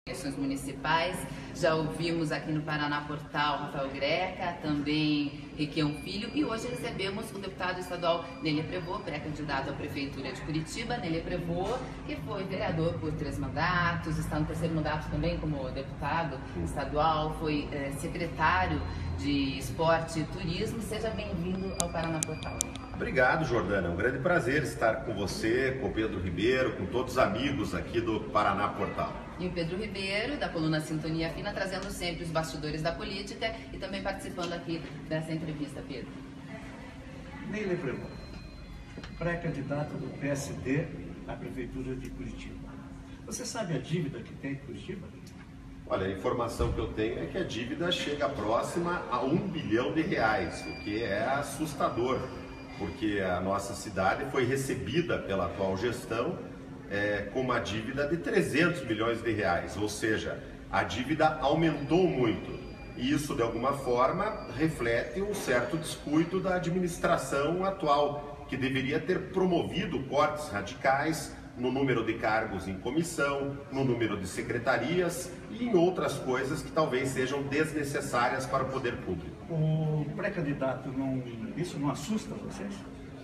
Eleições municipais, já ouvimos aqui no Paraná Portal Rafael Greca, também Requião Filho, e hoje recebemos o deputado estadual Nélio Prevot, pré-candidato à Prefeitura de Curitiba. Nélio Prevot, que foi vereador por 3 mandatos, está no 3º mandato também como deputado estadual, foi secretário de Esporte e Turismo. Seja bem-vindo ao Paraná Portal. Obrigado, Jordana. É um grande prazer estar com você, com o Pedro Ribeiro, com todos os amigos aqui do Paraná Portal. E o Pedro Ribeiro, da coluna Sintonia Fina, trazendo sempre os bastidores da política e também participando aqui dessa entrevista, Pedro. Nélio Prevot, pré-candidato do PSD à Prefeitura de Curitiba. Você sabe a dívida que tem Curitiba? Olha, a informação que eu tenho é que a dívida chega próxima a R$1 bilhão, o que é assustador, porque a nossa cidade foi recebida pela atual gestão com uma dívida de R$300 milhões, ou seja, a dívida aumentou muito. E isso, de alguma forma, reflete um certo descuido da administração atual, que deveria ter promovido cortes radicais no número de cargos em comissão, no número de secretarias e em outras coisas que talvez sejam desnecessárias para o poder público. O pré-candidato, isso não assusta vocês?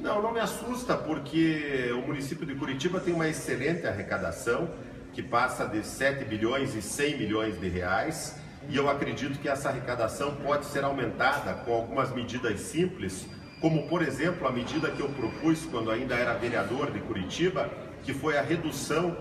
Não me assusta, porque o município de Curitiba tem uma excelente arrecadação, que passa de 7 bilhões e 100 milhões de reais, e eu acredito que essa arrecadação pode ser aumentada com algumas medidas simples, como, por exemplo, a medida que eu propus quando ainda era vereador de Curitiba, que foi a redução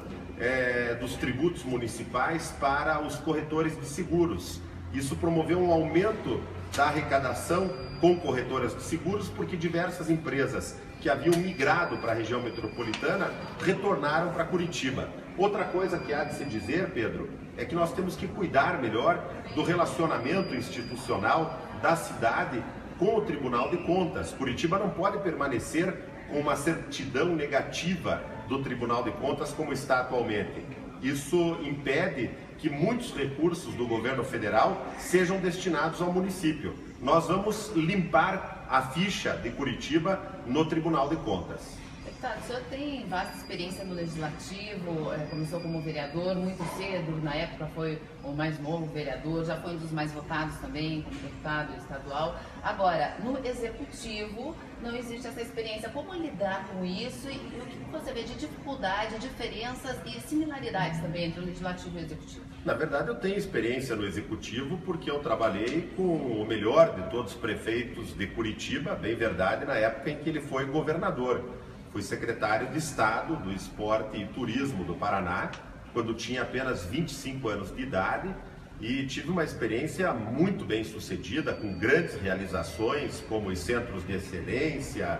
dos tributos municipais para os corretores de seguros. Isso promoveu um aumento da arrecadação com corretoras de seguros, porque diversas empresas que haviam migrado para a região metropolitana retornaram para Curitiba. Outra coisa que há de se dizer, Pedro, é que nós temos que cuidar melhor do relacionamento institucional da cidade com o Tribunal de Contas. Curitiba não pode permanecer com uma certidão negativa do Tribunal de Contas como está atualmente. Isso impede que muitos recursos do governo federal sejam destinados ao município. Nós vamos limpar a ficha de Curitiba no Tribunal de Contas. Deputado, o senhor tem vasta experiência no Legislativo, começou como vereador muito cedo, na época foi o mais novo vereador, já foi um dos mais votados também como deputado estadual. Agora, no Executivo não existe essa experiência. Como lidar com isso e o que você vê de dificuldade, diferenças e similaridades também entre o Legislativo e o Executivo? Na verdade, eu tenho experiência no Executivo porque eu trabalhei com o melhor de todos os prefeitos de Curitiba, bem verdade, na época em que ele foi governador. Fui secretário de Estado do Esporte e Turismo do Paraná, quando tinha apenas 25 anos de idade, e tive uma experiência muito bem sucedida, com grandes realizações, como os centros de excelência,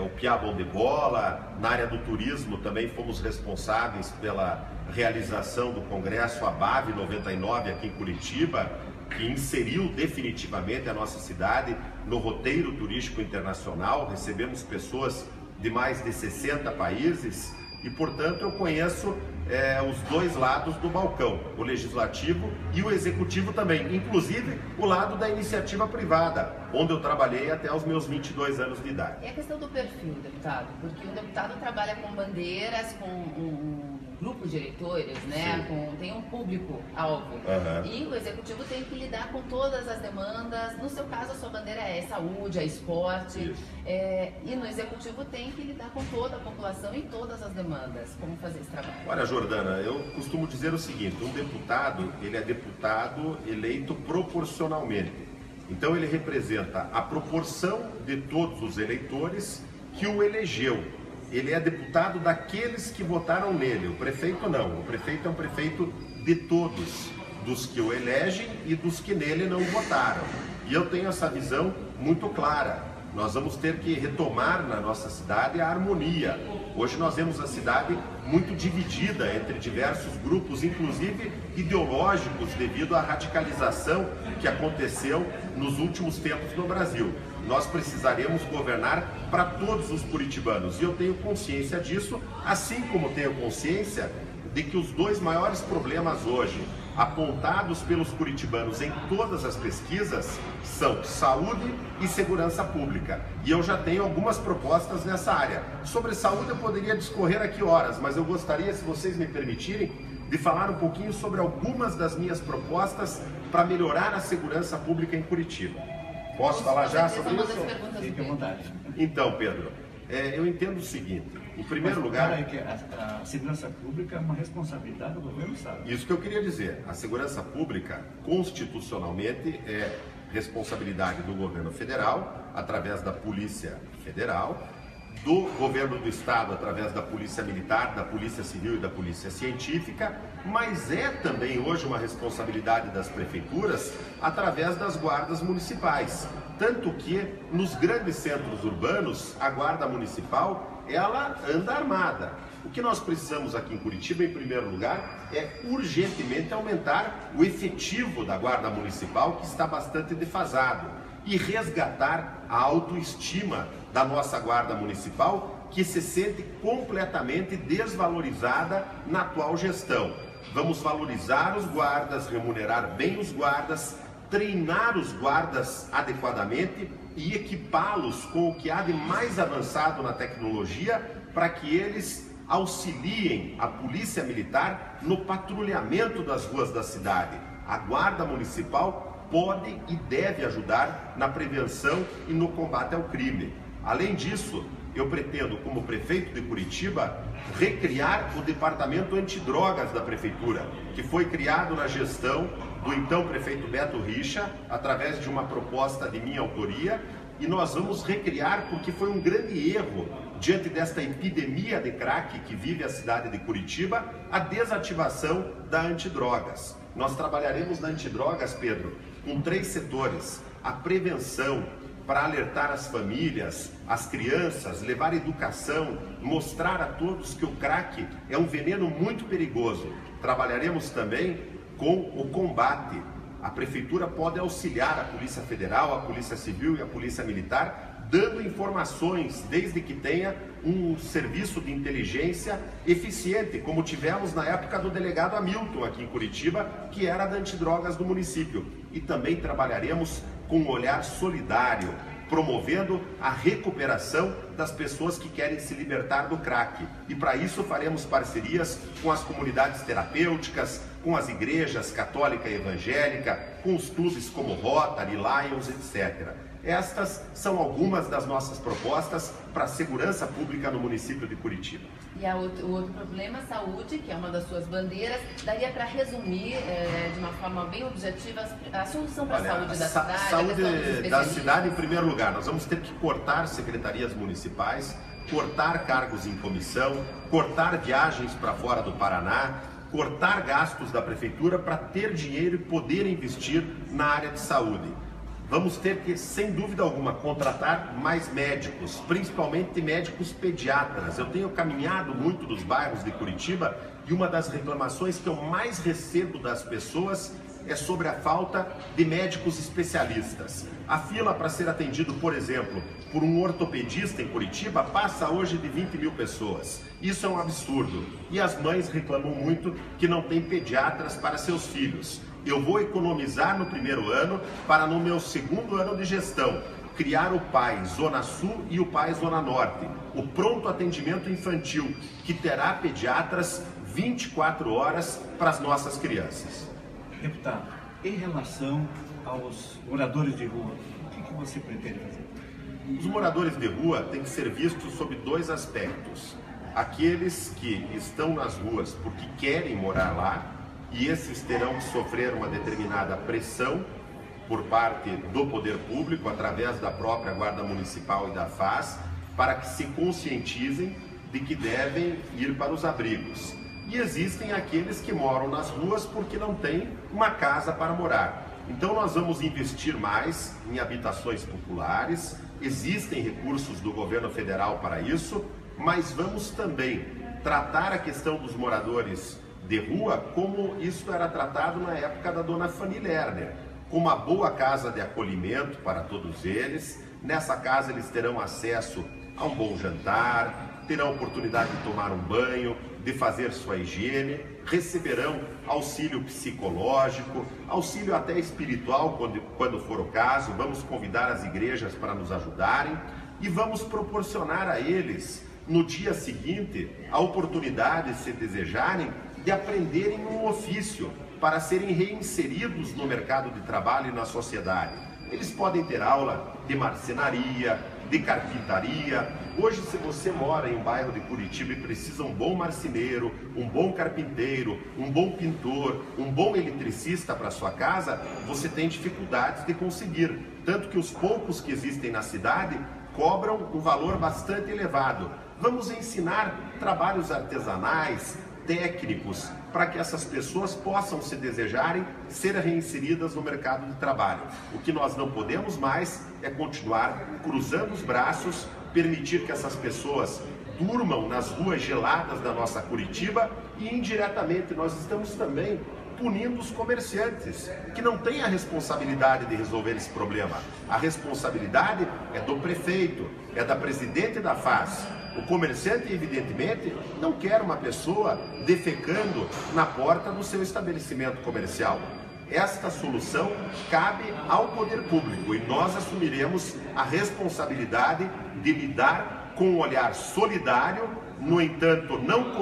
o Piá Bom de Bola. Na área do turismo também fomos responsáveis pela realização do Congresso ABAV 99 aqui em Curitiba, que inseriu definitivamente a nossa cidade no roteiro turístico internacional. Recebemos pessoas de mais de 60 países e, portanto, eu conheço os dois lados do balcão, o legislativo e o executivo também, inclusive o lado da iniciativa privada, onde eu trabalhei até os meus 22 anos de idade. E a questão do perfil, deputado? Porque o deputado trabalha com bandeiras, com um grupo de eleitores, né? Tem um público-alvo. E o executivo tem que lidar com todas as demandas. No seu caso, a sua bandeira é saúde, é esporte. E no executivo tem que lidar com toda a população e todas as demandas. Como fazer esse trabalho? Olha, Jordana, eu costumo dizer o seguinte: um deputado, ele é deputado eleito proporcionalmente. Então ele representa a proporção de todos os eleitores que o elegeu. Ele é deputado daqueles que votaram nele. O prefeito não. O prefeito é um prefeito de todos, dos que o elegem e dos que nele não votaram. E eu tenho essa visão muito clara. Nós vamos ter que retomar na nossa cidade a harmonia. Hoje nós vemos a cidade muito dividida entre diversos grupos, inclusive ideológicos, devido à radicalização que aconteceu nos últimos tempos no Brasil. Nós precisaremos governar para todos os curitibanos, e eu tenho consciência disso, assim como tenho consciência de que os dois maiores problemas hoje, apontados pelos curitibanos em todas as pesquisas, são saúde e segurança pública. E eu já tenho algumas propostas nessa área. Sobre saúde eu poderia discorrer aqui horas, mas eu gostaria, se vocês me permitirem, de falar um pouquinho sobre algumas das minhas propostas para melhorar a segurança pública em Curitiba. Posso falar já sobre isso? Fique à vontade. Então, Pedro, eu entendo o seguinte. Em primeiro lugar... Que a segurança pública é uma responsabilidade do governo do Estado. Isso que eu queria dizer. A segurança pública, constitucionalmente, é responsabilidade do governo federal, através da Polícia Federal, do governo do Estado, através da Polícia Militar, da Polícia Civil e da Polícia Científica, mas é também hoje uma responsabilidade das prefeituras, através das guardas municipais. Tanto que, nos grandes centros urbanos, a guarda municipal, ela anda armada. O que nós precisamos aqui em Curitiba, em primeiro lugar, é urgentemente aumentar o efetivo da guarda municipal, que está bastante defasado, e resgatar a autoestima da nossa guarda municipal, que se sente completamente desvalorizada na atual gestão. Vamos valorizar os guardas, remunerar bem os guardas, treinar os guardas adequadamente e equipá-los com o que há de mais avançado na tecnologia, para que eles auxiliem a Polícia Militar no patrulhamento das ruas da cidade. A Guarda Municipal pode e deve ajudar na prevenção e no combate ao crime. Além disso, eu pretendo, como prefeito de Curitiba, recriar o Departamento Antidrogas da Prefeitura, que foi criado na gestão do então prefeito Beto Richa, através de uma proposta de minha autoria, e nós vamos recriar porque foi um grande erro, diante desta epidemia de crack que vive a cidade de Curitiba, a desativação da antidrogas. Nós trabalharemos na antidrogas, Pedro, com 3 setores: a prevenção, para alertar as famílias, as crianças, levar educação, mostrar a todos que o crack é um veneno muito perigoso. Trabalharemos também com o combate. A Prefeitura pode auxiliar a Polícia Federal, a Polícia Civil e a Polícia Militar, dando informações, desde que tenha um serviço de inteligência eficiente, como tivemos na época do delegado Hamilton aqui em Curitiba, que era da antidrogas do município. E também trabalharemos com um olhar solidário, promovendo a recuperação das pessoas que querem se libertar do crack. E para isso faremos parcerias com as comunidades terapêuticas, com as igrejas católica e evangélica, com os clubes como Rotary, Lions, etc. Estas são algumas das nossas propostas para a segurança pública no município de Curitiba. E o outro problema, saúde, que é uma das suas bandeiras. Daria para resumir de uma forma bem objetiva a solução para a saúde da cidade? Saúde da cidade, em primeiro lugar, nós vamos ter que cortar secretarias municipais, cortar cargos em comissão, cortar viagens para fora do Paraná, cortar gastos da prefeitura para ter dinheiro e poder investir na área de saúde. Vamos ter que, sem dúvida alguma, contratar mais médicos, principalmente médicos pediatras. Eu tenho caminhado muito nos bairros de Curitiba e uma das reclamações que eu mais recebo das pessoas é sobre a falta de médicos especialistas. A fila para ser atendido, por exemplo, por um ortopedista em Curitiba passa hoje de 20 mil pessoas. Isso é um absurdo. E as mães reclamam muito que não tem pediatras para seus filhos. Eu vou economizar no primeiro ano para, no meu segundo ano de gestão, criar o PAI Zona Sul e o PAI Zona Norte, o pronto atendimento infantil, que terá pediatras 24 horas para as nossas crianças. Deputado, em relação aos moradores de rua, o que você pretende fazer? Os moradores de rua têm que ser vistos sob 2 aspectos. Aqueles que estão nas ruas porque querem morar lá, e esses terão que sofrer uma determinada pressão por parte do poder público, através da própria Guarda Municipal e da FAS, para que se conscientizem de que devem ir para os abrigos. E existem aqueles que moram nas ruas porque não têm uma casa para morar. Então nós vamos investir mais em habitações populares, existem recursos do governo federal para isso, mas vamos também tratar a questão dos moradores de rua como isso era tratado na época da dona Fanny Lerner, com uma boa casa de acolhimento para todos eles. Nessa casa eles terão acesso a um bom jantar, terão oportunidade de tomar um banho, de fazer sua higiene, receberão auxílio psicológico, auxílio até espiritual quando for o caso. Vamos convidar as igrejas para nos ajudarem e vamos proporcionar a eles, no dia seguinte, a oportunidade, se desejarem, de aprenderem um ofício para serem reinseridos no mercado de trabalho e na sociedade. Eles podem ter aula de marcenaria, de carpintaria. Hoje, se você mora em um bairro de Curitiba e precisa um bom marceneiro, um bom carpinteiro, um bom pintor, um bom eletricista para sua casa, você tem dificuldades de conseguir. Tanto que os poucos que existem na cidade cobram um valor bastante elevado. Vamos ensinar trabalhos artesanais, técnicos, para que essas pessoas possam, se desejarem, ser reinseridas no mercado de trabalho. O que nós não podemos mais é continuar cruzando os braços, permitir que essas pessoas durmam nas ruas geladas da nossa Curitiba e, indiretamente, nós estamos também punindo os comerciantes, que não têm a responsabilidade de resolver esse problema. A responsabilidade é do prefeito, é da presidente da FAS. O comerciante, evidentemente, não quer uma pessoa defecando na porta do seu estabelecimento comercial. Esta solução cabe ao poder público e nós assumiremos a responsabilidade de lidar com um olhar solidário, no entanto, não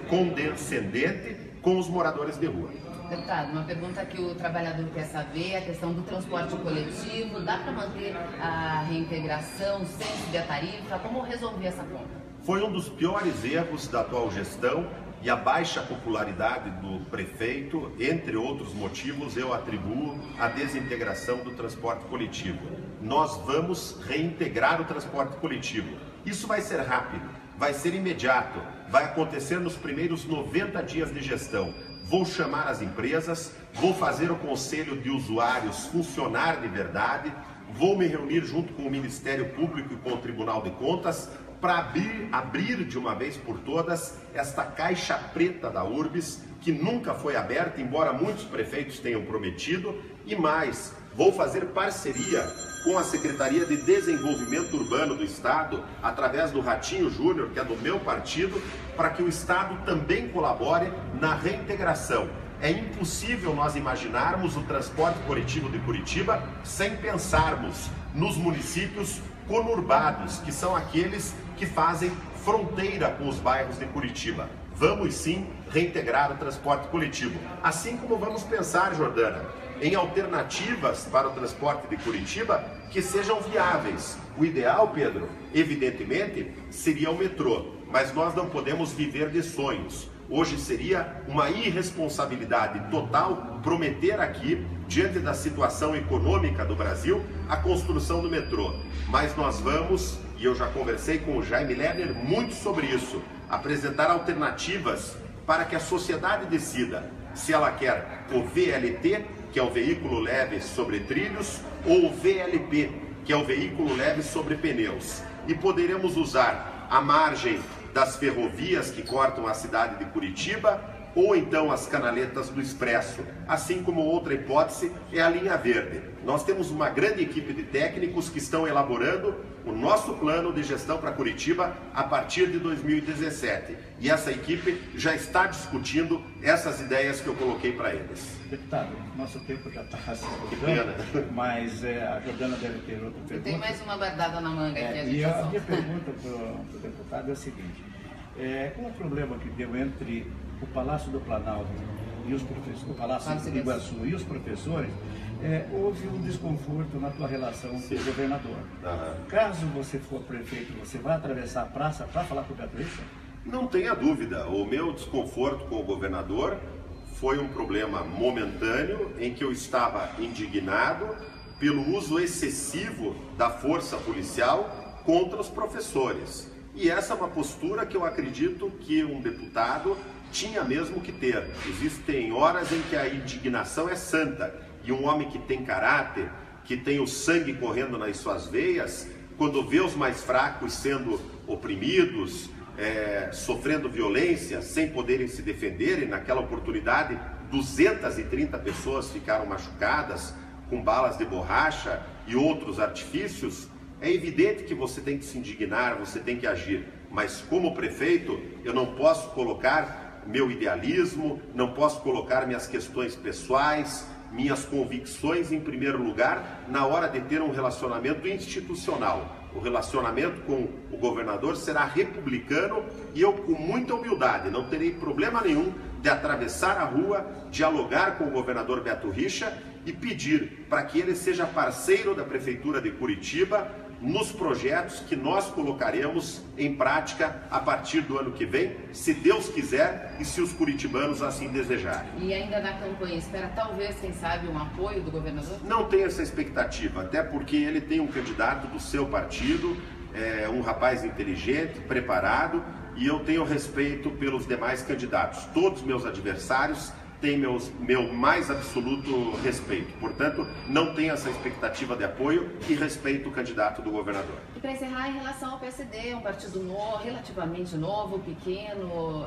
condescendente com os moradores de rua. Deputado, uma pergunta que o trabalhador quer saber é a questão do transporte coletivo. Dá para manter a reintegração sem subir a tarifa? Como resolver essa conta? Foi um dos piores erros da atual gestão e a baixa popularidade do prefeito, entre outros motivos, eu atribuo à desintegração do transporte coletivo. Nós vamos reintegrar o transporte coletivo. Isso vai ser rápido, vai ser imediato, vai acontecer nos primeiros 90 dias de gestão. Vou chamar as empresas, vou fazer o conselho de usuários funcionar de verdade, vou me reunir junto com o Ministério Público e com o Tribunal de Contas para abrir de uma vez por todas esta caixa preta da Urbis, que nunca foi aberta, embora muitos prefeitos tenham prometido, e mais, vou fazer parceria com a Secretaria de Desenvolvimento Urbano do Estado, através do Ratinho Júnior, que é do meu partido, para que o Estado também colabore na reintegração. É impossível nós imaginarmos o transporte coletivo de Curitiba sem pensarmos nos municípios conurbados, que são aqueles que fazem fronteira com os bairros de Curitiba. Vamos sim reintegrar o transporte coletivo. Assim como vamos pensar, Jordana, em alternativas para o transporte de Curitiba que sejam viáveis. O ideal, Pedro, evidentemente, seria o metrô, mas nós não podemos viver de sonhos. Hoje seria uma irresponsabilidade total prometer aqui, diante da situação econômica do Brasil, a construção do metrô. Mas nós vamos, e eu já conversei com o Jaime Lerner muito sobre isso, apresentar alternativas para que a sociedade decida se ela quer o VLT, que é o veículo leve sobre trilhos, ou o VLP, que é o veículo leve sobre pneus. E poderemos usar a margem das ferrovias que cortam a cidade de Curitiba, ou então as canaletas do Expresso, assim como outra hipótese é a linha verde. Nós temos uma grande equipe de técnicos que estão elaborando o nosso plano de gestão para Curitiba a partir de 2017. E essa equipe já está discutindo essas ideias que eu coloquei para eles. Deputado, nosso tempo já está se esgotando, mas a Jordana deve ter outra pergunta. Eu tenho mais uma guardada na manga aqui. A minha pergunta para o deputado é a seguinte. Com o problema que deu entre o Palácio do Planalto e os professores, o Palácio de Iguaçu e os professores, houve um desconforto na tua relação com o governador. Caso você for prefeito, você vai atravessar a praça para falar com o Beatriz? Não tenha dúvida, o meu desconforto com o governador foi um problema momentâneo em que eu estava indignado pelo uso excessivo da força policial contra os professores. E essa é uma postura que eu acredito que um deputado tinha mesmo que ter. Existem horas em que a indignação é santa e um homem que tem caráter, que tem o sangue correndo nas suas veias, quando vê os mais fracos sendo oprimidos, sofrendo violência, sem poderem se defender, e naquela oportunidade 230 pessoas ficaram machucadas com balas de borracha e outros artifícios, é evidente que você tem que se indignar, você tem que agir, mas como prefeito eu não posso colocar meu idealismo, não posso colocar minhas questões pessoais, minhas convicções em primeiro lugar na hora de ter um relacionamento institucional. O relacionamento com o governador será republicano e eu, com muita humildade, não terei problema nenhum de atravessar a rua, dialogar com o governador Beto Richa e pedir para que ele seja parceiro da Prefeitura de Curitiba nos projetos que nós colocaremos em prática a partir do ano que vem, se Deus quiser e se os curitibanos assim desejarem. E ainda na campanha, espera talvez, quem sabe, um apoio do governador? Não tenho essa expectativa, até porque ele tem um candidato do seu partido, um rapaz inteligente, preparado, e eu tenho respeito pelos demais candidatos. Todos meus adversários têm meu mais absoluto respeito. Portanto, não tenho essa expectativa de apoio e respeito o candidato do governador. E para encerrar, em relação ao PSD, um partido novo, relativamente novo, pequeno,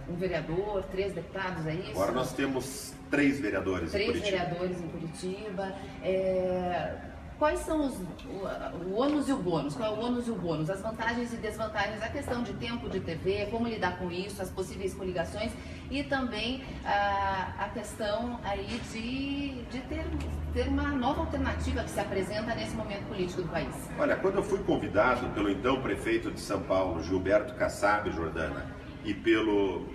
um vereador, 3 deputados, é isso? Agora nós temos 3 vereadores em Curitiba. 3 vereadores em Curitiba. Quais são o ônus e o bônus? Qual é o ônus e o bônus? As vantagens e desvantagens, a questão de tempo de TV, como lidar com isso, as possíveis coligações e também a questão aí de ter uma nova alternativa que se apresenta nesse momento político do país. Olha, quando eu fui convidado pelo então prefeito de São Paulo, Gilberto Kassab, Jordana, e pelo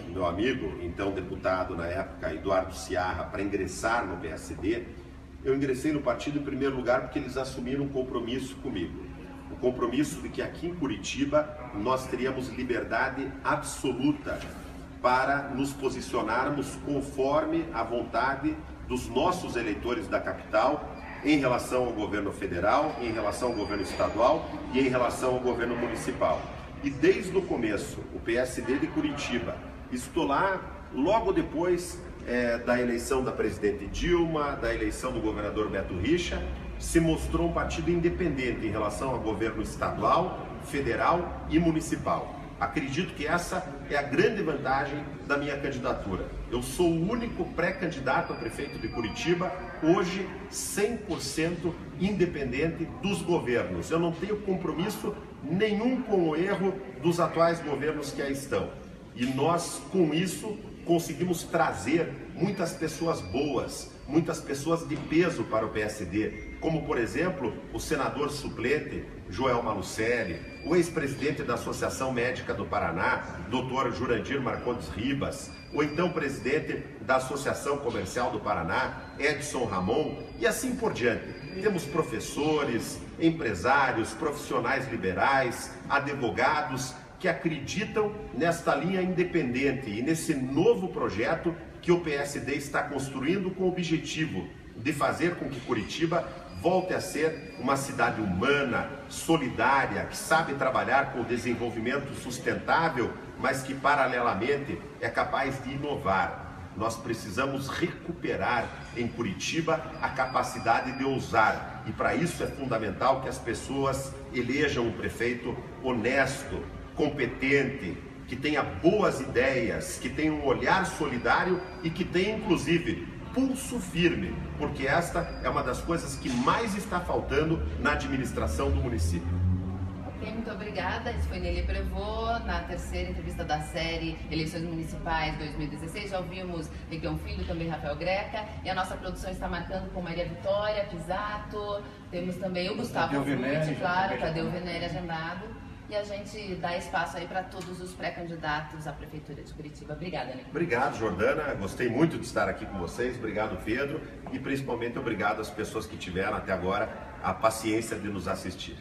meu amigo, então deputado na época, Eduardo Ciarra, para ingressar no PSD, eu ingressei no partido em primeiro lugar porque eles assumiram um compromisso comigo. O compromisso de que aqui em Curitiba nós teríamos liberdade absoluta para nos posicionarmos conforme a vontade dos nossos eleitores da capital em relação ao governo federal, em relação ao governo estadual e em relação ao governo municipal. E desde o começo, o PSD de Curitiba, estou lá logo depois da eleição da presidente Dilma, da eleição do governador Beto Richa, se mostrou um partido independente em relação ao governo estadual, federal e municipal. Acredito que essa é a grande vantagem da minha candidatura. Eu sou o único pré-candidato a prefeito de Curitiba, hoje 100% independente dos governos. Eu não tenho compromisso nenhum com o erro dos atuais governos que aí estão. E nós, com isso, conseguimos trazer muitas pessoas boas, muitas pessoas de peso para o PSD, como por exemplo o senador suplente Joel Malucelli, o ex-presidente da Associação Médica do Paraná, Dr. Jurandir Marcondes Ribas, o então presidente da Associação Comercial do Paraná, Edson Ramon, e assim por diante. Temos professores, empresários, profissionais liberais, advogados, que acreditam nesta linha independente e nesse novo projeto que o PSD está construindo com o objetivo de fazer com que Curitiba volte a ser uma cidade humana, solidária, que sabe trabalhar com o desenvolvimento sustentável, mas que paralelamente é capaz de inovar. Nós precisamos recuperar em Curitiba a capacidade de ousar e para isso é fundamental que as pessoas elejam um prefeito honesto, competente, que tenha boas ideias, que tenha um olhar solidário e que tenha inclusive pulso firme, porque esta é uma das coisas que mais está faltando na administração do município. Ok, muito obrigada. Esse foi Nélia Prévost, na terceira entrevista da série Eleições Municipais 2016. Já ouvimos Requião Filho, também Rafael Greca, e a nossa produção está marcando com Maria Vitória, Pisato, temos também o Gustavo Frutti, claro, Tadeu Venere agendado. E a gente dá espaço aí para todos os pré-candidatos à Prefeitura de Curitiba. Obrigada, Nico. Obrigado, Jordana. Gostei muito de estar aqui com vocês. Obrigado, Pedro. E principalmente obrigado às pessoas que tiveram até agora a paciência de nos assistir.